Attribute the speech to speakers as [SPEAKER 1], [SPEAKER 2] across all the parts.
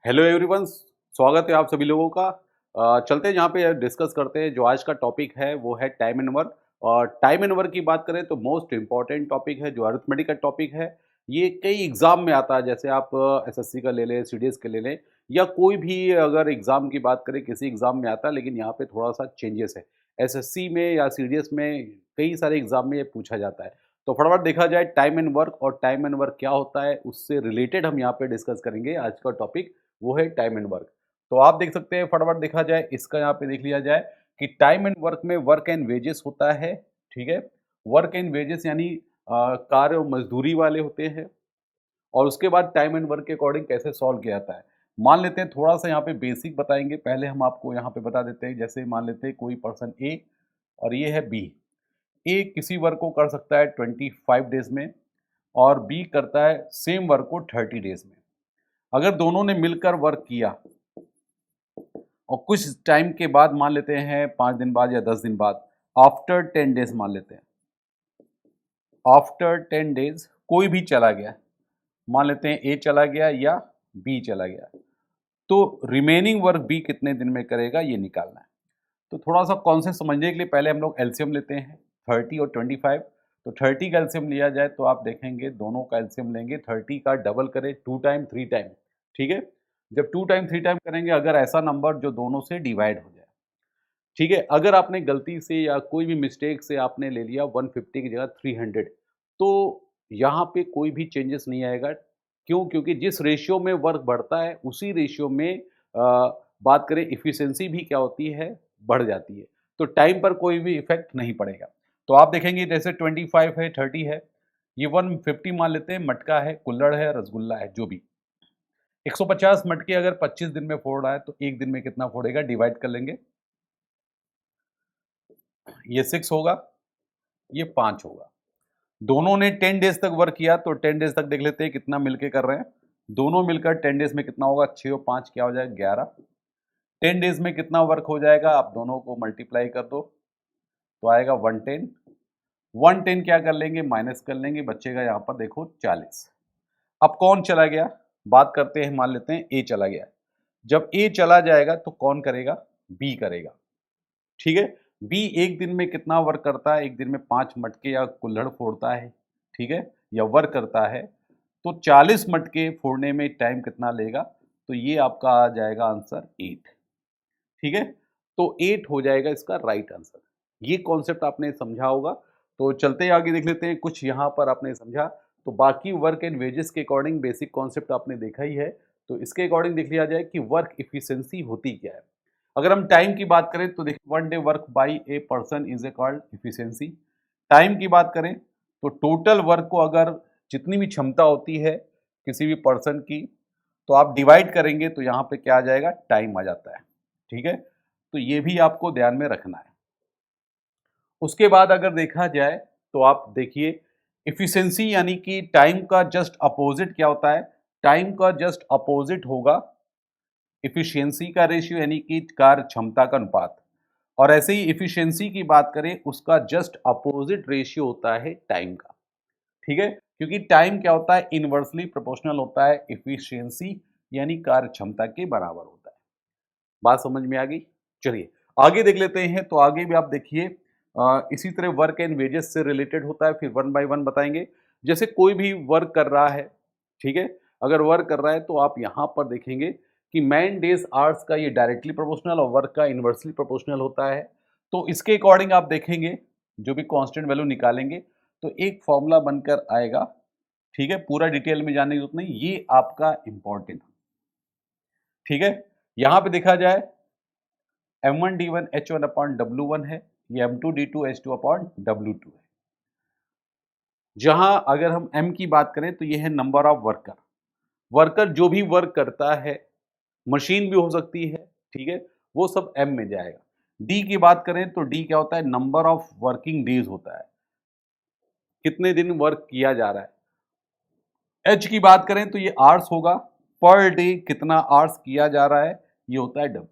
[SPEAKER 1] Hello everyone, स्वागत है आप सभी लोगों का। चलते हैं यहाँ पे डिस्कस करते हैं। जो आज का टॉपिक है वो है टाइम एंड वर्क। और टाइम एंड वर्क की बात करें तो मोस्ट इम्पॉर्टेंट टॉपिक है, जो अरिथमेटिक का टॉपिक है। ये कई एग्जाम में आता है, जैसे आप एसएससी का ले लें, सीडीएस का ले लें, या कोई भी अगर एग्जाम की बात करें, किसी एग्जाम में आता है, लेकिन यहाँ पे थोड़ा सा चेंजेस है। एसएससी में या सीडीएस में कई सारे एग्जाम में ये पूछा जाता है। तो फटाफट देखा जाए टाइम एंड वर्क, और टाइम एंड वर्क क्या होता है उससे रिलेटेड हम यहाँ पे डिस्कस करेंगे। आज का टॉपिक वो है टाइम एंड वर्क। तो आप देख सकते हैं, फटाफट देखा जाए, इसका यहाँ पे देख लिया जाए कि टाइम एंड वर्क में वर्क एंड वेजेस होता है। ठीक है, वर्क एंड वेजेस यानी कार्य और मजदूरी वाले होते हैं। और उसके बाद टाइम एंड वर्क के अकॉर्डिंग कैसे सॉल्व किया जाता है, मान लेते हैं। थोड़ा सा यहाँ पे बेसिक बताएंगे, पहले हम आपको यहाँ पे बता देते हैं। जैसे मान लेते हैं कोई पर्सन ए और ये है बी। ए किसी वर्क को कर सकता है 25 डेज में, और बी करता है सेम वर्क को 30 डेज में। अगर दोनों ने मिलकर वर्क किया और कुछ टाइम के बाद, मान लेते हैं 5 दिन बाद या 10 दिन बाद, आफ्टर 10 डेज मान लेते हैं, आफ्टर 10 डेज कोई भी चला गया, मान लेते हैं ए चला गया या बी चला गया, तो रिमेनिंग वर्क बी कितने दिन में करेगा ये निकालना है। तो थोड़ा सा कॉन्सेप्ट समझने के लिए पहले हम लोग एलसीएम लेते हैं, 30 और 25। तो 30 का एलसीएम लिया जाए तो आप देखेंगे दोनों का एलसीएम लेंगे, 30 का डबल करें 2 टाइम 3 टाइम। ठीक है, जब 2 टाइम 3 टाइम करेंगे, अगर ऐसा नंबर जो दोनों से डिवाइड हो जाए, ठीक है, अगर आपने गलती से या कोई भी मिस्टेक से आपने ले लिया 150 की जगह 300, तो यहाँ पे कोई भी चेंजेस नहीं आएगा। क्यों? क्योंकि जिस रेशियो में वर्क बढ़ता है उसी रेशियो में बात करें इफ़िशिएंसी भी क्या होती है, बढ़ जाती है। तो टाइम पर कोई भी इफ़ेक्ट नहीं पड़ेगा। तो आप देखेंगे जैसे 25 है, 30 है, ये 150 मान लेते हैं, मटका है, कुल्हड़ है, रसगुल्ला है, जो भी। 150 मटके अगर 25 दिन में फोड़ रहा है तो 1 दिन में कितना फोड़ेगा, डिवाइड कर लेंगे। ये 6 होगा, ये 5 होगा। दोनों ने 10 डेज तक वर्क किया, तो 10 डेज तक देख लेते हैं कितना मिलके कर रहे हैं। दोनों मिलकर 10 डेज में कितना होगा, 6 और 5 क्या हो जाएगा, 11। 10 डेज में कितना वर्क हो जाएगा, आप दोनों को मल्टीप्लाई कर दो तो आएगा 110। 110 क्या कर लेंगे, माइनस कर लेंगे, बचेगा यहाँ पर देखो 40। अब कौन चला गया, बात करते हैं, मान लेते हैं ए चला गया। जब ए चला जाएगा तो कौन करेगा, बी करेगा। ठीक है, बी एक दिन में कितना वर्क करता है, एक दिन में 5 मटके या कुल्हड़ फोड़ता है, ठीक है, या वर्क करता है। तो 40 मटके फोड़ने में टाइम कितना लेगा, तो ये आपका आ जाएगा आंसर 8। ठीक है, तो 8 हो जाएगा इसका राइट आंसर। ये कॉन्सेप्ट आपने समझा होगा। तो चलते ही आगे देख लेते हैं, कुछ यहाँ पर आपने समझा। तो बाकी वर्क एंड वेजेस के अकॉर्डिंग बेसिक कॉन्सेप्ट आपने देखा ही है। तो इसके अकॉर्डिंग देख लिया जाए कि वर्क इफिशिएंसी होती क्या है। अगर हम टाइम की बात करें तो देखिए, 1 day work by a person is a called efficiency. Time की बात करें तो टोटल वर्क को अगर जितनी भी क्षमता होती है किसी भी पर्सन की, तो आप डिवाइड करेंगे तो यहाँ पे क्या आ जाएगा, टाइम आ जाता है। ठीक है, तो ये भी आपको ध्यान में रखना है। उसके बाद अगर देखा जाए तो आप देखिए, इफिशिएंसी यानी कि टाइम का जस्ट अपोजिट क्या होता है, टाइम का जस्ट अपोजिट होगा इफिशियंसी का रेशियो, यानी कि कार्य क्षमता का अनुपात। और ऐसे ही इफिशियंसी की बात करें, उसका जस्ट अपोजिट रेशियो होता है टाइम का। ठीक है, क्योंकि टाइम क्या होता है, इनवर्सली प्रोपोर्शनल होता है इफिशियंसी यानी कार्य क्षमता के बराबर होता है। बात समझ में आ गई? चलिए आगे देख लेते हैं। तो आगे भी आप देखिए, इसी तरह वर्क एंड वेजेस से रिलेटेड होता है, फिर वन बाय वन बताएंगे। जैसे कोई भी वर्क कर रहा है, ठीक है, अगर वर्क कर रहा है तो आप यहाँ पर देखेंगे कि मैन डेज आवर्स का ये डायरेक्टली प्रोपोर्शनल और वर्क का इनवर्सली प्रोपोर्शनल होता है। तो इसके अकॉर्डिंग आप देखेंगे, जो भी कांस्टेंट वैल्यू निकालेंगे तो एक फॉर्मूला बनकर आएगा। ठीक है, पूरा डिटेल में जानने की जरूरत नहीं, ये आपका इंपॉर्टेंट। ठीक है, यहाँ पे देखा जाए M1 D1 H1 upon W1 है, ये M2 D2 H2 upon W2 है। जहां अगर हम M की बात करें तो ये है नंबर ऑफ वर्कर। वर्कर जो भी वर्क करता है, मशीन भी हो सकती है, ठीक है, वो सब M में जाएगा। D की बात करें तो D क्या होता है, नंबर ऑफ वर्किंग डेज होता है, कितने दिन वर्क किया जा रहा है। H की बात करें तो ये आवर्स होगा, पर डे कितना आवर्स किया जा रहा है, ये होता है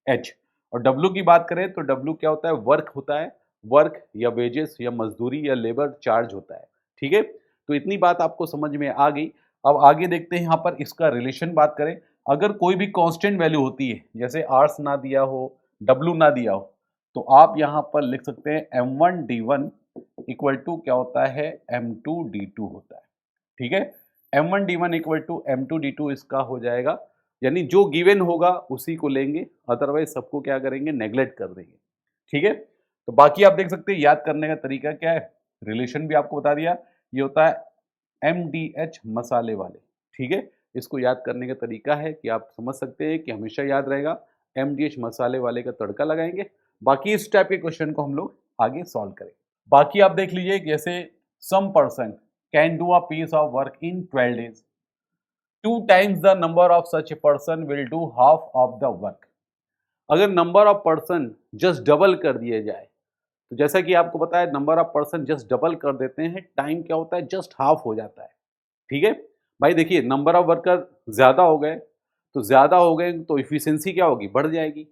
[SPEAKER 1] H। और W की बात करें तो W क्या होता है, वर्क होता है, वर्क या वेजेस या मजदूरी या लेबर चार्ज होता है। ठीक है, तो इतनी बात आपको समझ में आ गई। अब आगे देखते हैं, यहाँ पर इसका रिलेशन बात करें अगर कोई भी कांस्टेंट वैल्यू होती है, जैसे आर्स ना दिया हो, डब्ल्यू ना दिया हो, तो आप यहाँ पर लिख सकते हैं m1d1 इक्वल टू क्या होता है, m2d2 होता है। ठीक है, m1d1 इक्वल टू m2d2 इसका हो जाएगा, यानी जो गिवन होगा उसी को लेंगे, अदरवाइज सबको क्या करेंगे, नेग्लेक्ट कर देंगे। ठीक है, तो बाकी आप देख सकते हैं याद करने का तरीका क्या है, रिलेशन भी आपको बता दिया, ये होता है MDH मसाले वाले। ठीक है, इसको याद करने का तरीका है कि आप समझ सकते हैं कि हमेशा याद रहेगा MDH मसाले वाले का तड़का लगाएंगे। बाकी इस टाइप के क्वेश्चन को हम लोग आगे सॉल्व करेंगे। बाकी आप देख लीजिए, जैसे some person can do a piece of work in 12 days, 2 times the number of such a person will do half of the work। अगर number of person just double कर दिए जाए, तो जैसा कि आपको पता है number of person just double कर देते हैं, टाइम क्या होता है, जस्ट हाफ हो जाता है। ठीक है भाई, देखिए नंबर ऑफ वर्कर ज़्यादा हो गए, तो ज़्यादा हो गए तो इफिशियंसी क्या होगी, बढ़ जाएगी,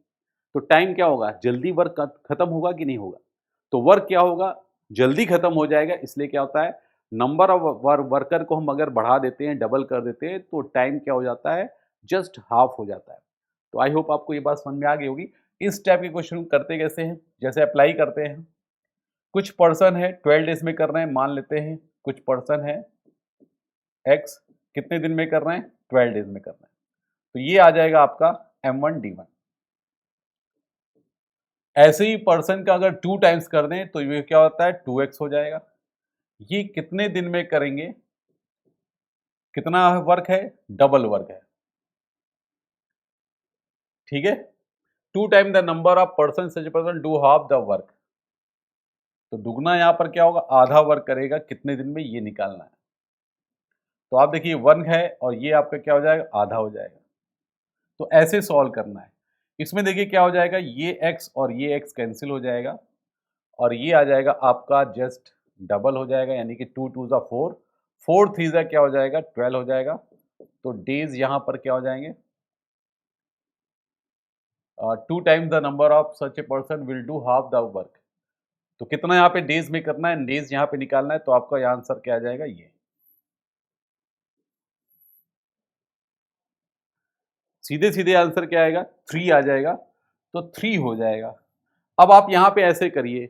[SPEAKER 1] तो टाइम क्या होगा, जल्दी वर्क खत्म होगा कि नहीं होगा, तो वर्क क्या होगा, जल्दी खत्म हो जाएगा। इसलिए क्या होता है, नंबर ऑफ वर्कर को हम अगर बढ़ा देते हैं, डबल कर देते हैं, तो टाइम क्या हो जाता है, जस्ट हाफ हो जाता है। तो आई होप आपको ये बात समझ में आ गई होगी। इस टाइप के क्वेश्चन करते कैसे हैं, जैसे अप्लाई करते हैं, कुछ पर्सन है 12 डेज में कर रहे हैं, मान लेते हैं कुछ पर्सन है एक्स, कितने दिन में कर रहे हैं, 12 डेज में कर रहे हैं, तो ये आ जाएगा आपका M1D1। ऐसे ही पर्सन का अगर 2 टाइम्स कर दें तो ये क्या होता है, 2x हो जाएगा। ये कितने दिन में करेंगे, कितना वर्क है, डबल वर्क है। ठीक है, 2 time the number of person such person do half the work, तो दुगना यहां पर क्या होगा, आधा वर्क करेगा, कितने दिन में ये निकालना है। तो आप देखिए 1 है और ये आपका क्या हो जाएगा, आधा हो जाएगा। तो ऐसे सॉल्व करना है। इसमें देखिए क्या हो जाएगा, ये x और ये x कैंसिल हो जाएगा और ये आ जाएगा आपका जस्ट डबल हो जाएगा, यानी कि 2 2 ज़ा 4, 4 3 ज़ा क्या हो जाएगा, 12 हो जाएगा। तो डेज यहाँ पर क्या हो जाएंगे, 2 times the number of such a person will do half the work. तो कितना यहाँ पे डेज में करना है, डेज यहाँ पे निकालना है, तो आपका यहाँ आंसर क्या आ जाएगा, ये सीधे सीधे आंसर क्या आएगा, 3 आ जाएगा, तो 3 हो जाएगा। अब आप यहाँ पे ऐसे करिए,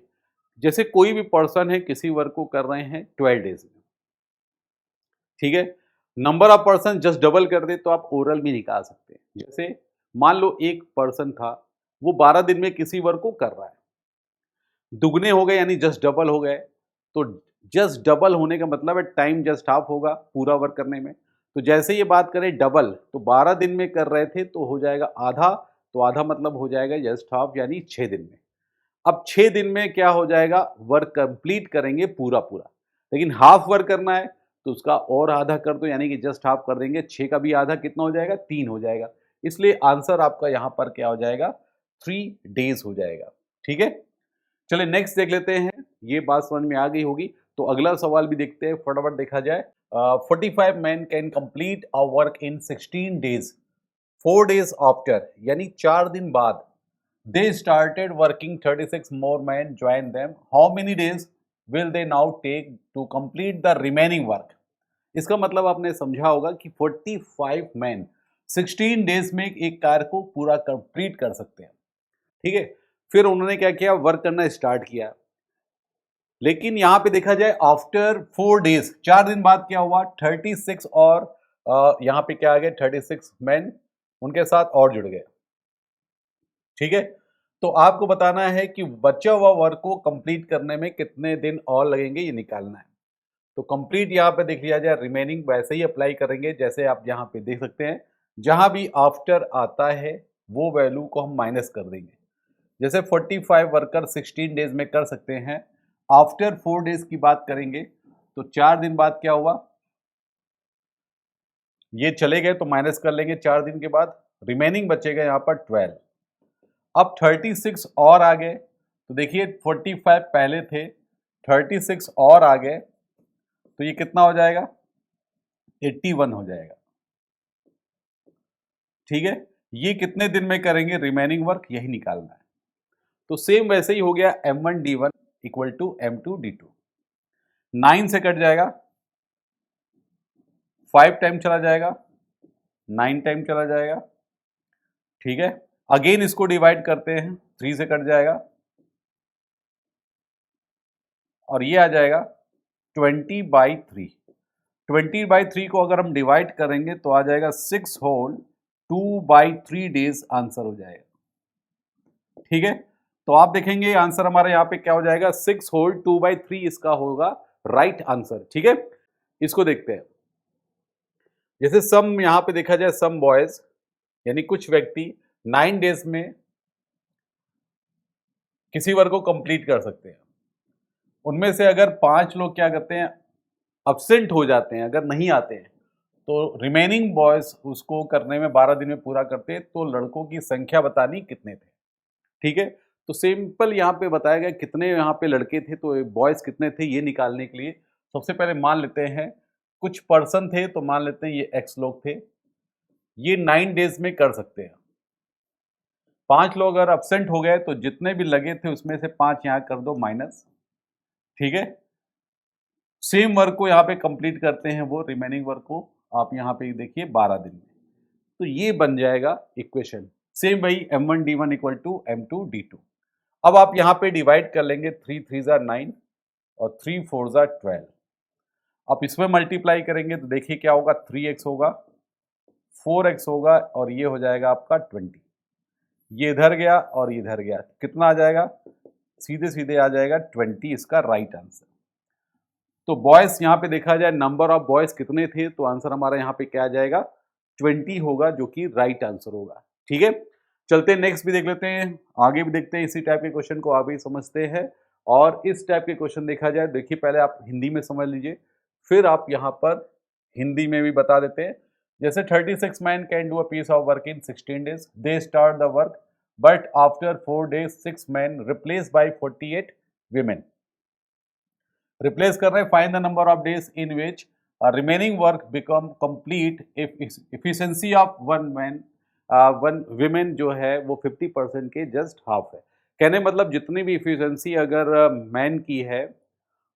[SPEAKER 1] जैसे कोई भी पर्सन है किसी वर्क को कर रहे हैं 12 डेज में, ठीक है, number of person just double कर दे तो आप ओरल भी निकाल सकते हैं। जैसे मान लो एक पर्सन था, वो 12 दिन में किसी वर्क को कर रहा है, दुगने हो गए यानी जस्ट डबल हो गए, तो जस्ट डबल होने का मतलब है टाइम जस्ट हाफ होगा पूरा वर्क करने में। तो जैसे ये बात करें डबल, तो 12 दिन में कर रहे थे तो हो जाएगा आधा, तो आधा मतलब हो जाएगा जस्ट हाफ यानी 6 दिन में। अब 6 दिन में क्या हो जाएगा, वर्क कंप्लीट करेंगे पूरा पूरा, लेकिन हाफ वर्क करना है तो उसका और आधा कर दो, यानी कि जस्ट हाफ कर देंगे, 6 का भी आधा कितना हो जाएगा, 3 हो जाएगा। इसलिए आंसर आपका यहाँ पर क्या हो जाएगा, 3 डेज हो जाएगा। ठीक है, चलिए नेक्स्ट देख लेते हैं, ये बात समझ में आ गई होगी। तो अगला सवाल भी देखते हैं, फटाफट देखा जाए। 45 man can complete a work in 16 days, 4 days after, यानी 4 दिन बाद they started working, 36 more men joined them, how many days will they now take to complete the remaining work। इसका मतलब आपने समझा होगा कि 45 मैन 16 डेज में एक कार को पूरा कंप्लीट कर सकते हैं। ठीक है, फिर उन्होंने क्या किया, वर्क करना स्टार्ट किया, लेकिन यहां पे देखा जाए आफ्टर 4 डेज, 4 दिन बाद क्या हुआ, 36 और यहां पे क्या आ गया, 36 मैन उनके साथ और जुड़ गए। ठीक है, तो आपको बताना है कि बचा हुआ वर्क को कंप्लीट करने में कितने दिन और लगेंगे, ये निकालना है। तो कंप्लीट यहाँ पे देख लिया जाए, रिमेनिंग वैसे ही अप्लाई करेंगे जैसे आप यहाँ पे देख सकते हैं, जहां भी आफ्टर आता है वो वैल्यू को हम माइनस कर देंगे। जैसे 45 वर्कर 16 डेज में कर सकते हैं, आफ्टर 4 डेज की बात करेंगे तो 4 दिन बाद क्या हुआ, ये चले गए तो माइनस कर लेंगे 4 दिन के बाद, रिमेनिंग बचेगा यहाँ पर 12। अब 36 और आ गए, तो देखिए 45 पहले थे, 36 और आ गए, तो ये कितना हो जाएगा, 81 हो जाएगा। ठीक है, ये कितने दिन में करेंगे रिमेनिंग वर्क, यही निकालना है। तो सेम वैसे ही हो गया, M1D1 इक्वल टू M2D2, 9 से कट जाएगा, 5 टाइम चला जाएगा, 9 टाइम चला जाएगा, ठीक है। अगेन इसको डिवाइड करते हैं, 3 से कट जाएगा और ये आ जाएगा 20/3। 20/3 को अगर हम डिवाइड करेंगे तो आ जाएगा 6 होल 2/3 डेज आंसर हो जाएगा, ठीक है। तो आप देखेंगे आंसर हमारे यहाँ पे क्या हो जाएगा, 6 होल 2/3 इसका होगा राइट आंसर, ठीक है। इसको देखते हैं, जैसे सम यहाँ पे देखा जाए, सम बॉयज यानी कुछ व्यक्ति 9 डेज में किसी वर्क को कंप्लीट कर सकते हैं। उनमें से अगर 5 लोग क्या करते हैं, अब्सेंट हो जाते हैं, अगर नहीं आते हैं, तो रिमेनिंग बॉयज उसको करने में 12 दिन में पूरा करते हैं। तो लड़कों की संख्या बतानी कितने थे, ठीक है। तो सिंपल यहाँ पे बताया गया कितने यहाँ पे लड़के थे, तो बॉयज कितने थे ये निकालने के लिए सबसे पहले मान लेते हैं कुछ पर्सन थे, तो मान लेते हैं ये एक्स लोग थे, ये 9 डेज में कर सकते हैं। 5 लोग अगर अब्सेंट हो गए तो जितने भी लगे थे उसमें से 5 यहाँ कर दो माइनस, ठीक है। सेम वर्क को यहाँ पे कंप्लीट करते हैं, वो रिमेनिंग वर्क को आप यहाँ पे देखिए 12 दिन में, तो ये बन जाएगा इक्वेशन। सेम वही m1d1 इक्वल टू m2d2। अब आप यहाँ पे डिवाइड कर लेंगे, 3 3 9 और 3 4 12। आप इसमें मल्टीप्लाई करेंगे तो देखिए क्या होगा, 3x होगा, 4x होगा और ये हो जाएगा आपका 20। ये इधर गया और इधर गया, कितना आ जाएगा, सीधे सीधे आ जाएगा 20 इसका राइट आंसर। तो बॉयज यहाँ पे देखा जाए नंबर ऑफ बॉयज कितने थे, तो आंसर हमारा यहाँ पे क्या आ जाएगा, 20 होगा, जो कि राइट आंसर होगा, ठीक है। चलते हैं नेक्स्ट भी देख लेते हैं, आगे भी देखते हैं, इसी टाइप के क्वेश्चन को आगे समझते हैं। और इस टाइप के क्वेश्चन देखा जाए, देखिए पहले आप हिंदी में समझ लीजिए, फिर आप यहाँ पर हिंदी में भी बता देते हैं। जैसे 36 man can do a piece of work in 16 days, they start the work but after 4 days 6 man replace by 48 women. Replace कर रहे हैं, find the number of days in which remaining work become complete if efficiency of one women जो है वो 50% के just half है। कहने मतलब जितनी भी इफिशिएंसी अगर मैन की है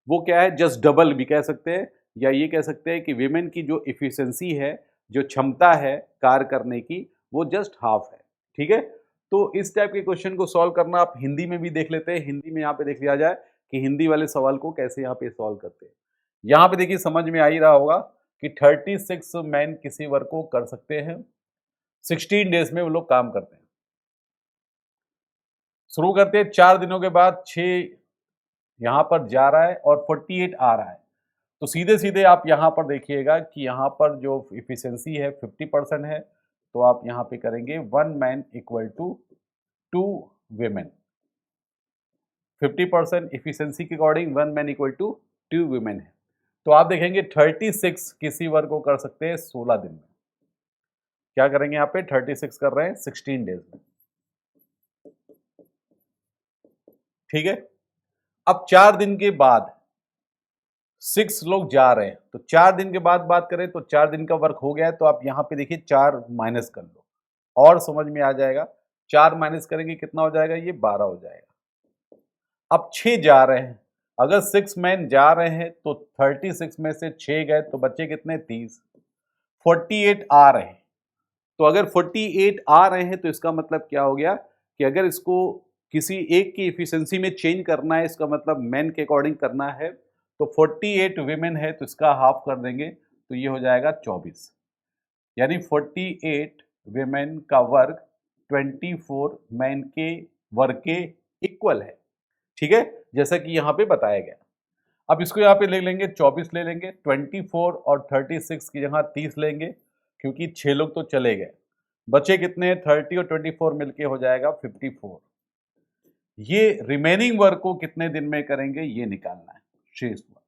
[SPEAKER 1] वो क्या है, जस्ट डबल भी कह सकते हैं, या ये कह सकते हैं कि विमेन की जो इफिशिएंसी है, जो क्षमता है कार्य करने की, वो जस्ट हाफ है, ठीक है। तो इस टाइप के क्वेश्चन को सॉल्व करना आप हिंदी में भी देख लेते हैं, हिंदी में यहाँ पे देख लिया जाए कि हिंदी वाले सवाल को कैसे यहाँ पे सॉल्व करते हैं। यहाँ पे देखिए समझ में आ ही रहा होगा कि 36 मैन किसी वर्क को कर सकते हैं, 16 डेज में वो लोग काम करते हैं। शुरू करते हैं, 4 दिनों के बाद 6 यहाँ पर जा रहा है और 48 आ रहा है, तो सीधे सीधे आप यहाँ पर देखिएगा कि यहाँ पर जो इफिशियंसी है 50% है, तो आप यहाँ पे करेंगे 1 man equal to 2 women. 50% efficiency के according 1 man equal to 2 women है, तो आप देखेंगे 36 किसी वर्क को कर सकते हैं 16 दिन में। क्या करेंगे यहाँ पे, 36 कर रहे हैं 16 डेज में, ठीक है। अब 4 दिन के बाद 6 लोग जा रहे हैं, तो 4 दिन के बाद बात करें तो 4 दिन का वर्क हो गया है, तो आप यहाँ पे देखिए 4 माइनस कर लो और समझ में आ जाएगा। 4 माइनस करेंगे कितना हो जाएगा, ये 12 हो जाएगा। अब 6 जा रहे हैं, अगर 6 मैन जा रहे हैं तो 36 में से 6 गए तो बच्चे कितने, 30। 48 आ रहे हैं, तो अगर 48 आ रहे हैं तो इसका मतलब क्या हो गया कि अगर इसको किसी एक की इफिशियंसी में चेंज करना है, इसका मतलब मैन के अकॉर्डिंग करना है, तो 48 विमेन है तो इसका हाफ कर देंगे, तो ये हो जाएगा 24। यानी 48 विमेन का वर्क 24 मैन के वर्क के इक्वल है, ठीक है, जैसा कि यहाँ पे बताया गया। अब इसको यहाँ पे ले लेंगे, 24 ले लेंगे, 24 और 36 की जगह 30 लेंगे, क्योंकि 6 लोग तो चले गए, बचे कितने, 30 और 24 मिलके हो जाएगा 54। ये रिमेनिंग वर्क को कितने दिन में करेंगे ये निकालना है, शेष वर्क।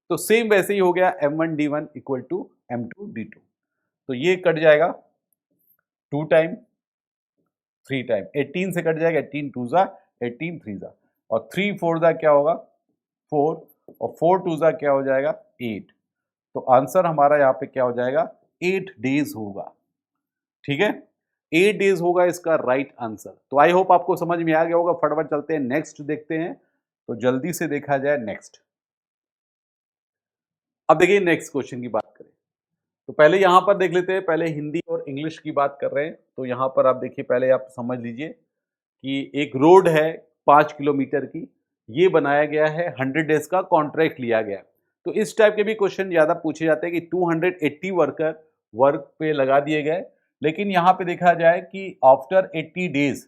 [SPEAKER 1] तो सेम वैसे ही हो गया m1d1 इक्वल टू m2d2, तो ये कट जाएगा 2 टाइम 3 टाइम, 18 से कट जाएगा, 18 2 जा 18 3 जा, और 3 4 जा क्या होगा 4, और 4 2 जा क्या हो जाएगा 8। तो आंसर हमारा यहाँ पे क्या हो जाएगा, 8 डेज होगा, ठीक है, 8 डेज होगा इसका राइट आंसर। तो आई होप आपको समझ में आ गया होगा। फटाफट चलते हैं नेक्स्ट देखते हैं, तो जल्दी से देखा जाए नेक्स्ट। अब देखिए नेक्स्ट क्वेश्चन की बात करें, तो पहले यहाँ पर देख लेते हैं, पहले हिंदी और इंग्लिश की बात कर रहे हैं। तो यहाँ पर आप देखिए, पहले आप समझ लीजिए कि एक रोड है 5 किलोमीटर की, ये बनाया गया है, 100 डेज़ का कॉन्ट्रैक्ट लिया गया है। तो इस टाइप के भी क्वेश्चन ज़्यादा पूछे जाते हैं कि 280 वर्कर वर्क पे लगा दिए गए, लेकिन यहाँ पे देखा जाए कि आफ्टर 80 डेज़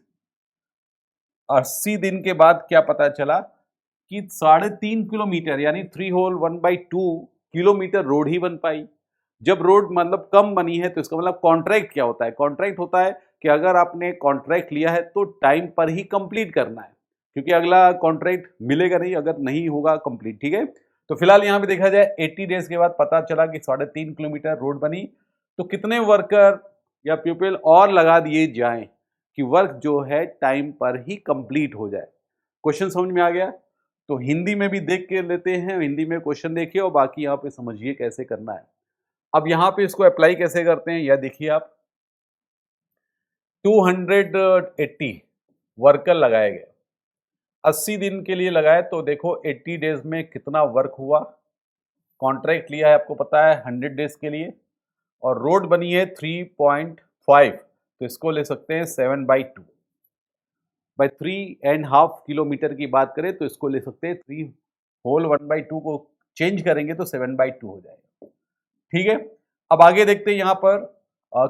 [SPEAKER 1] 80 दिन के बाद क्या पता चला कि 3.5 किलोमीटर यानी 3 होल 1/2 किलोमीटर रोड ही बन पाई। जब रोड मतलब कम बनी है तो इसका मतलब कॉन्ट्रैक्ट क्या होता है? कॉन्ट्रैक्ट होता है कि अगर आपने कॉन्ट्रैक्ट लिया है तो टाइम पर ही कंप्लीट करना है, क्योंकि अगला कॉन्ट्रैक्ट मिलेगा नहीं अगर नहीं होगा कंप्लीट, ठीक है? तो फिलहाल यहाँ पे देखा जाए 80 डेज के बाद पता चला कि 3.5 किलोमीटर रोड बनी, तो कितने वर्कर या पीपल और लगा दिए जाएं कि वर्क जो है टाइम पर ही कंप्लीट हो जाए। क्वेश्चन समझ में आ गया? तो हिंदी में भी देख के लेते हैं, हिंदी में क्वेश्चन देखिए और बाकी यहाँ पे समझिए कैसे करना है। अब यहाँ पे इसको अप्लाई कैसे करते हैं, यह देखिए आप। 280 वर्कर लगाए गए, 80 दिन के लिए लगाए, तो देखो 80 डेज में कितना वर्क हुआ। कॉन्ट्रैक्ट लिया है आपको पता है 100 डेज के लिए, और रोड बनी है 3.5, तो इसको ले सकते हैं 7/2। बाई 3.5 किलोमीटर की बात करें तो इसको ले सकते हैं 3 होल 1/2 को चेंज करेंगे तो 7/2 हो जाएगा। ठीक है, अब आगे देखते हैं यहाँ पर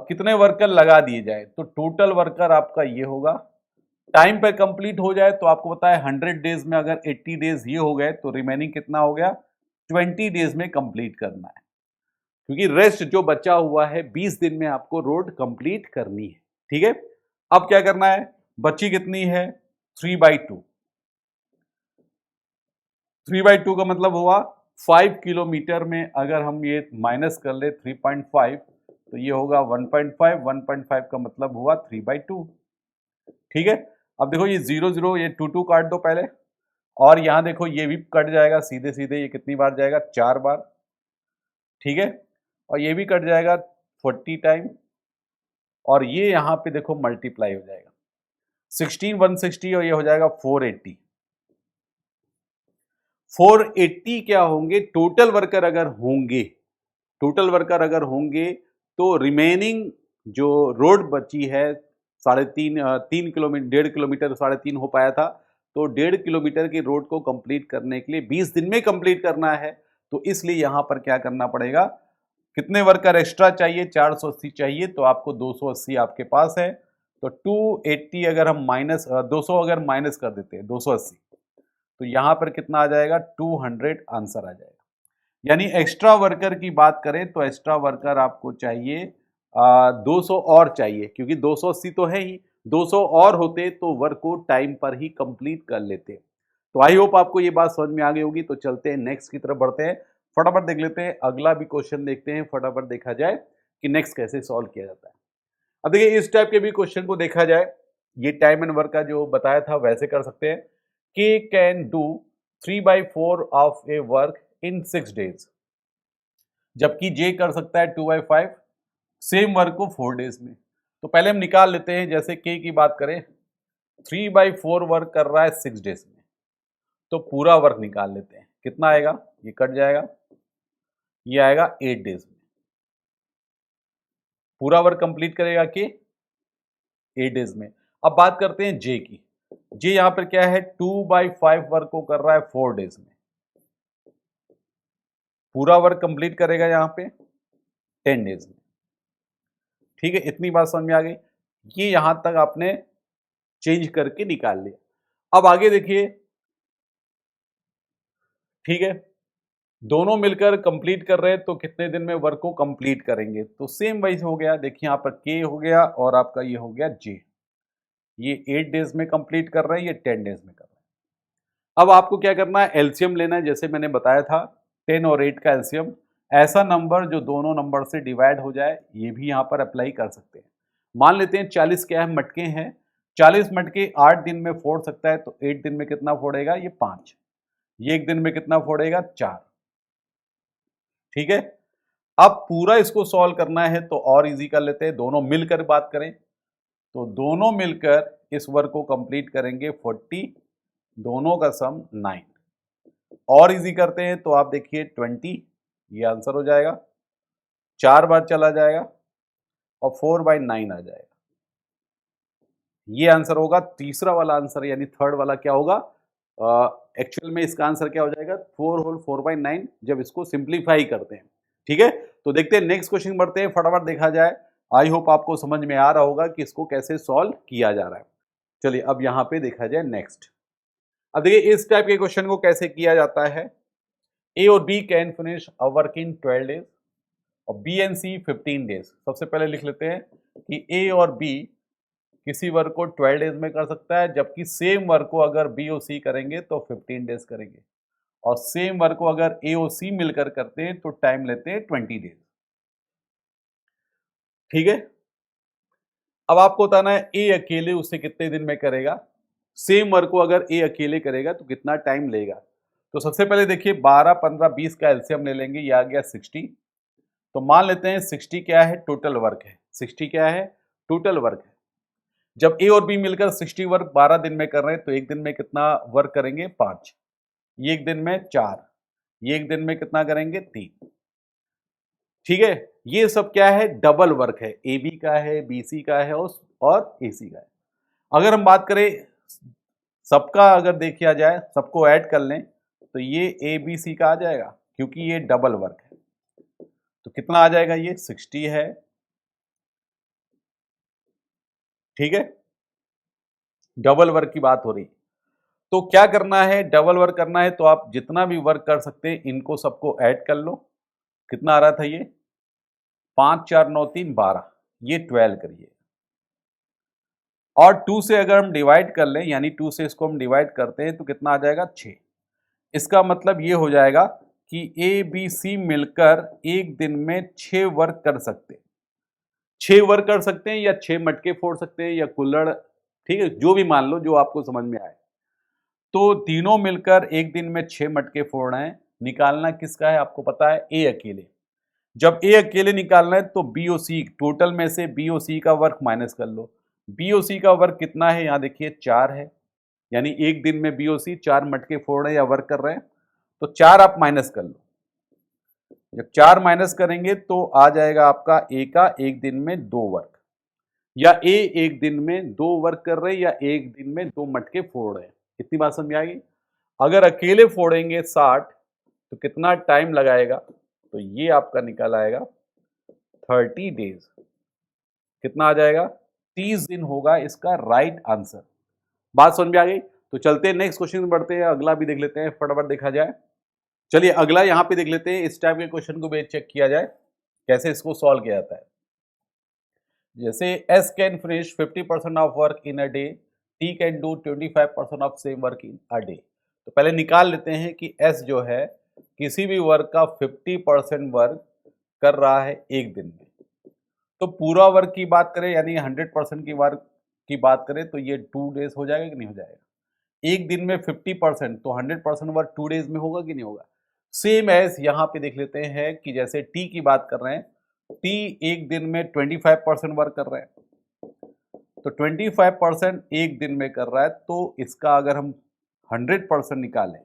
[SPEAKER 1] कितने वर्कर लगा दिए जाए, तो टोटल वर्कर आपका ये होगा। टाइम पे कंप्लीट हो जाए तो आपको पता है 100 डेज में अगर 80 डेज ये हो गए तो रिमेनिंग कितना हो गया, 20 डेज में कंप्लीट करना है, क्योंकि रेस्ट जो बचा हुआ है 20 दिन में आपको रोड कंप्लीट करनी है। ठीक है, अब क्या करना है, बची कितनी है 3/2। 3/2 का मतलब हुआ 5 किलोमीटर में अगर हम ये माइनस कर ले 3.5 तो ये होगा 1.5, 1.5 का मतलब हुआ 3/2। ठीक है, अब देखो ये 0 0 ये 2 2 काट दो पहले, और यहां देखो ये भी कट जाएगा सीधे सीधे, ये कितनी बार जाएगा 4 बार। ठीक है, और ये भी कट जाएगा 40 टाइम, और ये यहां पे देखो मल्टीप्लाई हो जाएगा 16 160 और ये हो जाएगा 480। 480 क्या होंगे टोटल वर्कर अगर होंगे, टोटल वर्कर अगर होंगे तो रिमेनिंग जो रोड बची है 3.5 किलोमीटर, 1.5 किलोमीटर 3.5 हो पाया था, तो 1.5 किलोमीटर की रोड को कंप्लीट करने के लिए 20 दिन में कंप्लीट करना है। तो इसलिए यहां पर क्या करना पड़ेगा, कितने वर्कर एक्स्ट्रा चाहिए, 480 चाहिए, तो आपको 280 आपके पास है, तो 280 अगर हम माइनस 200 अगर माइनस कर देते हैं 280, तो यहां पर कितना आ जाएगा 200 आंसर आ जाएगा। यानी एक्स्ट्रा वर्कर की बात करें तो एक्स्ट्रा वर्कर आपको चाहिए 200 और चाहिए, क्योंकि 280 तो है ही, 200 और होते तो वर्क को टाइम पर ही कंप्लीट कर लेते। तो आई होप आपको ये बात समझ में आ गई होगी। तो चलते हैं नेक्स्ट की तरफ बढ़ते हैं, फटाफट देख लेते हैं अगला भी क्वेश्चन, देखते हैं फटाफट देखा जाए कि नेक्स्ट कैसे सॉल्व किया जाता है। अब देखिए इस टाइप के भी क्वेश्चन को देखा जाए, ये टाइम एंड वर्क का जो बताया था वैसे कर सकते हैं। के can do 3/4 of A work in 6 days, जबकि जे कर सकता है 2/5 सेम वर्क को 4 डेज में। तो पहले हम निकाल लेते हैं, जैसे के की बात करें 3/4 वर्क कर रहा है 6 डेज में, तो पूरा वर्क निकाल लेते हैं, कितना आएगा, ये कट जाएगा, ये आएगा 8 डेज में। पूरा वर्क कंप्लीट करेगा के 8 डेज में। अब बात करते हैं जे की, जे यहां पर क्या है 2/5 वर्क को कर रहा है 4 डेज में, पूरा वर्क कंप्लीट करेगा यहां पे 10 डेज में। ठीक है, इतनी बात समझ में आ गई, ये यहां तक आपने चेंज करके निकाल लिया। अब आगे देखिए, ठीक है, दोनों मिलकर कंप्लीट कर रहे हैं तो कितने दिन में वर्क को कंप्लीट करेंगे, तो सेम वाइज हो गया, देखिए यहां पर के हो गया और आपका ये हो गया जे, ये 8 डेज में कंप्लीट कर रहे हैं, ये 10 डेज में कर रहे हैं। अब आपको क्या करना है, एलसीएम लेना है, जैसे मैंने बताया था 10 और 8 का एलसीएम, ऐसा नंबर जो दोनों नंबर से डिवाइड हो जाए, ये भी यहाँ पर अप्लाई कर सकते हैं। मान लेते हैं 40 क्या है मटके हैं, 40 मटके 8 दिन में फोड़ सकता है, तो 8 दिन में कितना फोड़ेगा, ये 5, ये 1 दिन में कितना फोड़ेगा 4। ठीक है, अब पूरा इसको सॉल्व करना है तो और इजी कर लेते हैं, दोनों मिलकर बात करें तो दोनों मिलकर इस वर्क को कंप्लीट करेंगे 40, दोनों का सम 9। और इजी करते हैं तो आप देखिए 20, ये आंसर हो जाएगा। 4 बार चला जाएगा और 4/9 आ जाएगा। ये आंसर होगा तीसरा वाला आंसर, यानी थर्ड वाला क्या होगा, एक्चुअल में इसका आंसर क्या हो जाएगा 4 होल 4/9 जब इसको सिंप्लीफाई करते हैं। ठीक है, तो देखते हैं नेक्स्ट क्वेश्चन बढ़ते हैं, फटाफट देखा जाए। आई होप आपको समझ में आ रहा होगा कि इसको कैसे सॉल्व किया जा रहा है। चलिए अब यहां पे देखा जाए नेक्स्ट। अब देखिए इस टाइप के क्वेश्चन को कैसे किया जाता है। ए और B can finish a work in 12 days और बी एंड सी 15 डेज। सबसे पहले लिख लेते हैं कि ए और बी किसी वर्क को 12 डेज में कर सकता है, जबकि सेम वर्क को अगर बी और सी करेंगे तो 15 डेज करेंगे, और सेम वर्क को अगर ए और सी मिलकर करते हैं तो टाइम लेते हैं 20 डेज। ठीक है, अब आपको बताना है ए अकेले उसे कितने दिन में करेगा। सेम वर्क को अगर ए अकेले करेगा तो कितना टाइम लेगा। तो सबसे पहले देखिए 12, 15, 20 का एलसीएम ले लेंगे, ये आ गया 60। तो मान लेते हैं 60 क्या है, टोटल वर्क है। 60 क्या है, टोटल वर्क है। जब ए और बी मिलकर 60 वर्क 12 दिन में कर रहे हैं तो एक दिन में कितना वर्क करेंगे, 5। ये एक दिन में 4, ये एक दिन में कितना करेंगे, 3। ठीक है, ये सब क्या है, डबल वर्क है, ए बी का है, बी सी का है और ए सी का है। अगर हम बात करें सबका, अगर देखा जाए सबको ऐड कर लें तो ये ए बी सी का आ जाएगा, क्योंकि ये डबल वर्क है। तो कितना आ जाएगा, ये 60 है। ठीक है, डबल वर्क की बात हो रही। तो क्या करना है, डबल वर्क करना है तो आप जितना भी वर्क कर सकते हैं इनको सबको ऐड कर लो। कितना आ रहा था ये, 5, 4, 9, 3, 12, ये 12 करिए। और 2 से अगर हम डिवाइड कर लें, यानी 2 से इसको हम डिवाइड करते हैं तो कितना आ जाएगा, 6। इसका मतलब ये हो जाएगा कि ए बी सी मिलकर एक दिन में 6 वर्क कर सकते हैं। 6 वर्क कर सकते हैं या 6 मटके फोड़ सकते हैं या कुल्हड़, ठीक है, जो भी मान लो, जो आपको समझ में आए। तो तीनों मिलकर एक दिन में 6 मटके फोड़ना है। निकालना किसका है, आपको पता है, ए अकेले। जब ए अकेले निकालना है तो बी ओ सी, टोटल में से बी ओ सी का वर्क माइनस कर लो। बी ओ सी का वर्क कितना है, यहाँ देखिए 4 है, यानी एक दिन में बी ओ सी 4 मटके फोड़ रहे हैं या वर्क कर रहे हैं। तो 4 आप माइनस कर लो। जब 4 माइनस करेंगे तो आ जाएगा आपका ए का एक दिन में 2 वर्क, या ए एक दिन में 2 वर्क कर रहे हैं या एक दिन में 2 मटके फोड़ रहे हैं। कितनी बात समझ आएगी। अगर अकेले फोड़ेंगे 60 तो कितना टाइम लगाएगा, तो ये आपका निकल आएगा 30 डेज। कितना आ जाएगा, 30 दिन होगा इसका राइट आंसर। बात समझ में आ गई। तो चलते हैं नेक्स्ट क्वेश्चन में बढ़ते हैं, अगला भी देख लेते हैं, फटाफट देखा जाए। चलिए अगला यहां पे देख लेते हैं, इस टाइप के क्वेश्चन को भी चेक किया जाए कैसे इसको सॉल्व किया जाता है। जैसे S can finish 50% of work in a day, T can do 25% of same work in a day. तो पहले निकाल लेते हैं कि S जो है किसी भी वर्क का 50% वर्क कर रहा है एक दिन में। तो पूरा वर्क की बात करें, यानी 100% की वर्क की बात करें तो ये 2 डेज हो जाएगा कि नहीं हो जाएगा। एक दिन में 50% तो 100% वर्क 2 डेज में होगा कि नहीं होगा। सेम एज यहाँ पे देख लेते हैं कि जैसे टी की बात कर रहे हैं, टी एक दिन में 25% वर्क कर रहे हैं। तो 25% एक दिन में कर रहा है, तो इसका अगर हम 100% निकालें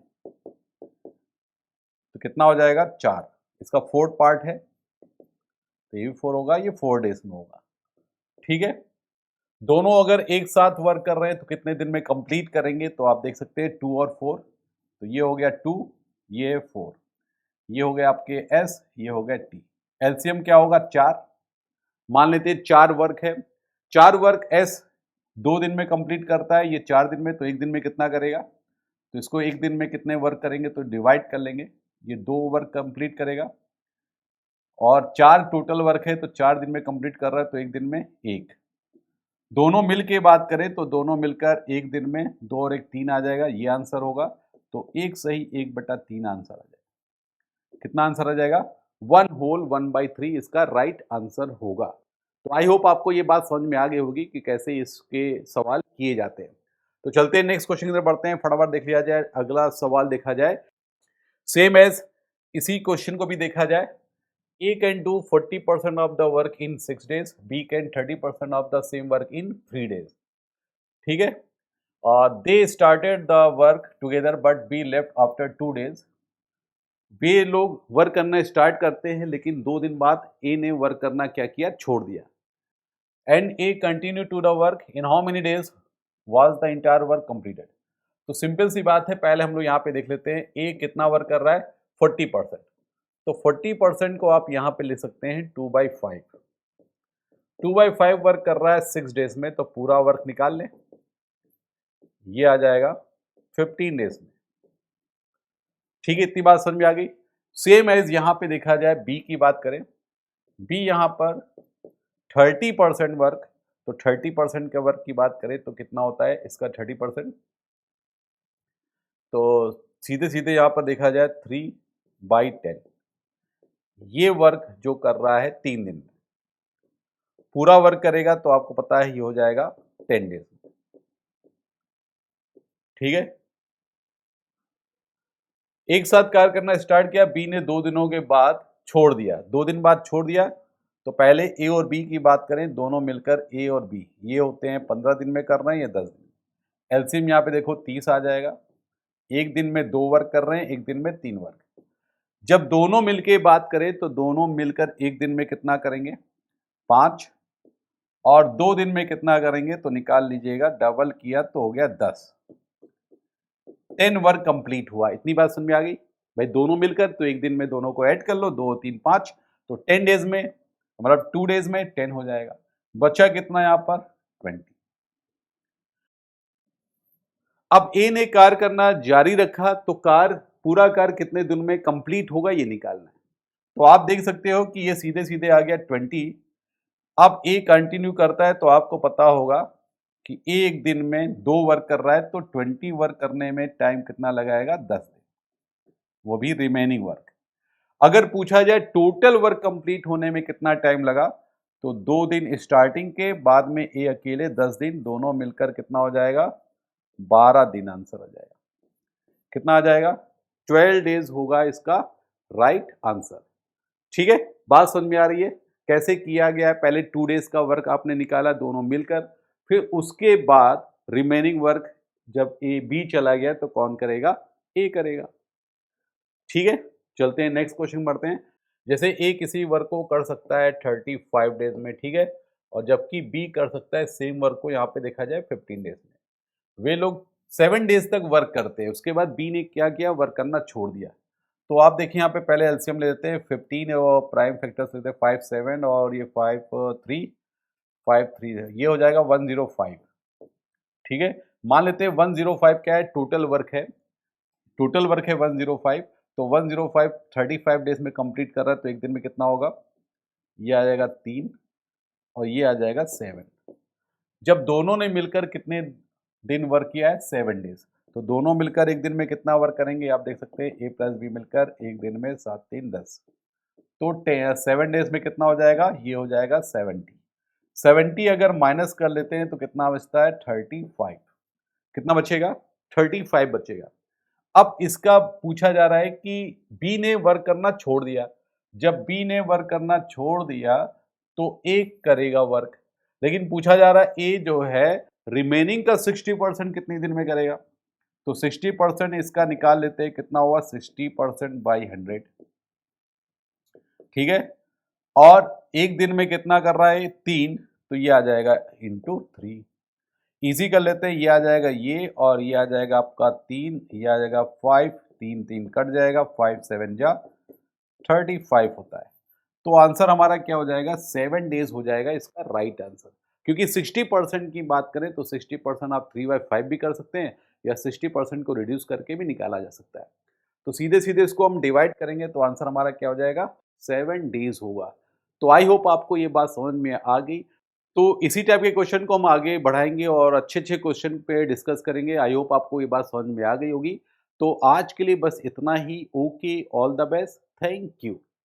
[SPEAKER 1] तो कितना हो जाएगा, 4। इसका 4th पार्ट है तो ये भी 4 होगा, ये 4 डेज में होगा। ठीक है, दोनों अगर एक साथ वर्क कर रहे हैं तो कितने दिन में कंप्लीट करेंगे, तो आप देख सकते हैं 2 और 4। तो ये हो गया 2, ये 4, ये हो गया आपके S, ये हो गया T। एलसीएम क्या होगा, 4। मान लेते हैं 4 वर्क है। 4 वर्क S 2 दिन में कंप्लीट करता है, ये 4 दिन में, तो एक दिन में कितना करेगा। तो इसको एक दिन में कितने वर्क करेंगे तो डिवाइड कर लेंगे, ये 2 वर्क कंप्लीट करेगा। और 4 टोटल वर्क है तो 4 दिन में कंप्लीट कर रहा है, तो एक दिन में 1। दोनों मिल के बात करें तो दोनों मिलकर एक दिन में 2 और 1 3 आ जाएगा, ये आंसर होगा। तो 1 सही 1/3 आंसर आ जाएगा। कितना आंसर आ जाएगा, 1 होल 1/3 इसका राइट आंसर होगा। तो आई होप आपको ये बात समझ में आ गई होगी कि कैसे इसके सवाल किए जाते हैं। तो चलते हैं नेक्स्ट क्वेश्चन की तरफ बढ़ते हैं, फटाफट देख लिया जाए। अगला सवाल देखा जाए, सेम एज इसी क्वेश्चन को भी देखा जाए। A can do 40% of the work in 6 days, B can 30% of the same work in 3 days. ठीक है, they started the work together but B left after 2 days. वे लोग वर्क करना स्टार्ट करते हैं, लेकिन 2 दिन बाद ए ने वर्क करना क्या किया, छोड़ दिया। And A continue to the work in how many days was the entire work completed. तो सिंपल सी बात है, पहले हम लोग यहाँ पे देख लेते हैं ए कितना वर्क कर रहा है, 40%। तो 40% को आप यहाँ पे ले सकते हैं 2/5। 2/5 वर्क कर रहा है 6 डेज में, तो पूरा वर्क निकाल लें, ये आ जाएगा 15 डेज में। ठीक है, इतनी बात समझ में आ गई। सेम एज यहाँ पे देखा जाए बी की बात करें, बी यहाँ पर 30% वर्क, तो 30% के वर्क की बात करें तो कितना होता है इसका 30%, तो सीधे सीधे यहाँ पर देखा जाए 3/10। ये वर्क जो कर रहा है 3 दिन में, पूरा वर्क करेगा तो आपको पता है ये हो जाएगा 10 डेज में। ठीक है, एक साथ कार्य करना स्टार्ट किया, बी ने 2 दिनों के बाद छोड़ दिया, 2 दिन बाद छोड़ दिया, तो पहले ए और बी की बात करें, दोनों मिलकर ए और बी ये होते हैं 15 दिन में कर रहे हैं या 10 दिन। एलसीएम यहाँ पे देखो 30 आ जाएगा, एक दिन में 2 वर्क कर रहे हैं, एक दिन में 3 वर्क। जब दोनों मिलके बात करें तो दोनों मिलकर एक दिन में कितना करेंगे, 5, और 2 दिन में कितना करेंगे तो निकाल लीजिएगा, डबल किया तो हो गया 10। 10 वर्क कंप्लीट हुआ। इतनी बात समझ में आ गई भाई, दोनों मिलकर तो एक दिन में दोनों को ऐड कर लो, 2 3 5, तो 10 डेज में मतलब 2 डेज में 10 हो जाएगा। बचा कितना यहाँ पर 20। अब ए ने कार्य करना जारी रखा, तो कार्य पूरा कार्य कितने दिन में कंप्लीट होगा ये निकालना है। तो आप देख सकते हो कि ये सीधे सीधे आ गया 20। अब ए कंटिन्यू करता है तो आपको पता होगा कि ए एक दिन में 2 वर्क कर रहा है, तो 20 वर्क करने में टाइम कितना लगाएगा, 10 दिन, वो भी रिमेनिंग वर्क। अगर पूछा जाए टोटल वर्क कंप्लीट होने में कितना टाइम लगा, तो 2 दिन स्टार्टिंग के, बाद में ए अकेले 10 दिन, दोनों मिलकर कितना हो जाएगा, 12 दिन आंसर हो जाएगा। कितना आ जाएगा, 12 डेज होगा इसका राइट आंसर। ठीक है, बात समझ में आ रही है कैसे किया गया है। पहले 2 डेज का वर्क आपने निकाला दोनों मिलकर, फिर उसके बाद रिमेनिंग वर्क जब ए बी चला गया तो कौन करेगा, ए करेगा। ठीक है, चलते हैं नेक्स्ट क्वेश्चन बढ़ते हैं। जैसे ए किसी वर्क को कर सकता है 35 डेज में, ठीक है, और जबकि बी कर सकता है सेम वर्क को यहाँ पे देखा जाए 15 डेज में। वे लोग 7 डेज तक वर्क करते हैं, उसके बाद बी ने क्या किया, वर्क करना छोड़ दिया। तो आप देखिए यहाँ पे पहले एलसीएम ले लेते हैं, 15 और प्राइम फैक्टर्स लेते हैं 5 7 और ये 5 3 5 3, ये हो जाएगा 105। ठीक है, मान लेते हैं 105 क्या है, टोटल वर्क है, टोटल वर्क है 105, तो 105 35 डेज में कंप्लीट कर रहा है, तो एक दिन में कितना होगा, ये आ जाएगा 3 और ये आ जाएगा 7। जब दोनों ने मिलकर कितने दिन वर्क किया है, 7 डेज, तो दोनों मिलकर एक दिन में कितना वर्क करेंगे, आप देख सकते हैं ए प्लस बी मिलकर एक दिन में 7 3 10, तो 7 डेज में कितना हो जाएगा, ये हो जाएगा 70। 70 अगर माइनस कर लेते हैं तो कितना बचता है, 35। कितना बचेगा, 35 बचेगा। अब इसका पूछा जा रहा है कि बी ने वर्क करना छोड़ दिया, जब बी ने वर्क करना छोड़ दिया तो ए करेगा वर्क, लेकिन पूछा जा रहा है ए जो है रिमेनिंग का 60% कितने दिन में करेगा, तो 60% इसका निकाल लेते हैं, कितना हुआ 60% बाई 100। ठीक है, और एक दिन में कितना कर रहा है 3, तो ये आ जाएगा इंटू 3। इजी कर लेते हैं, ये आ जाएगा ये, और ये आ जाएगा आपका 3, ये आ जाएगा 5, 3 3 कट जाएगा, 5 7 जा 35 होता है। तो आंसर हमारा क्या हो जाएगा, 7 डेज हो जाएगा इसका राइट आंसर। क्योंकि 60% की बात करें तो 60% आप 3/5 भी कर सकते हैं, या 60% को रिड्यूस करके भी निकाला जा सकता है। तो सीधे सीधे इसको हम डिवाइड करेंगे तो आंसर हमारा क्या हो जाएगा, 7 डेज होगा। तो आई होप आपको ये बात समझ में आ गई। तो इसी टाइप के क्वेश्चन को हम आगे बढ़ाएंगे और अच्छे अच्छे क्वेश्चन पे डिस्कस करेंगे। आई होप आपको ये बात समझ में आ गई होगी। तो आज के लिए बस इतना ही। Okay, all the best, thank you.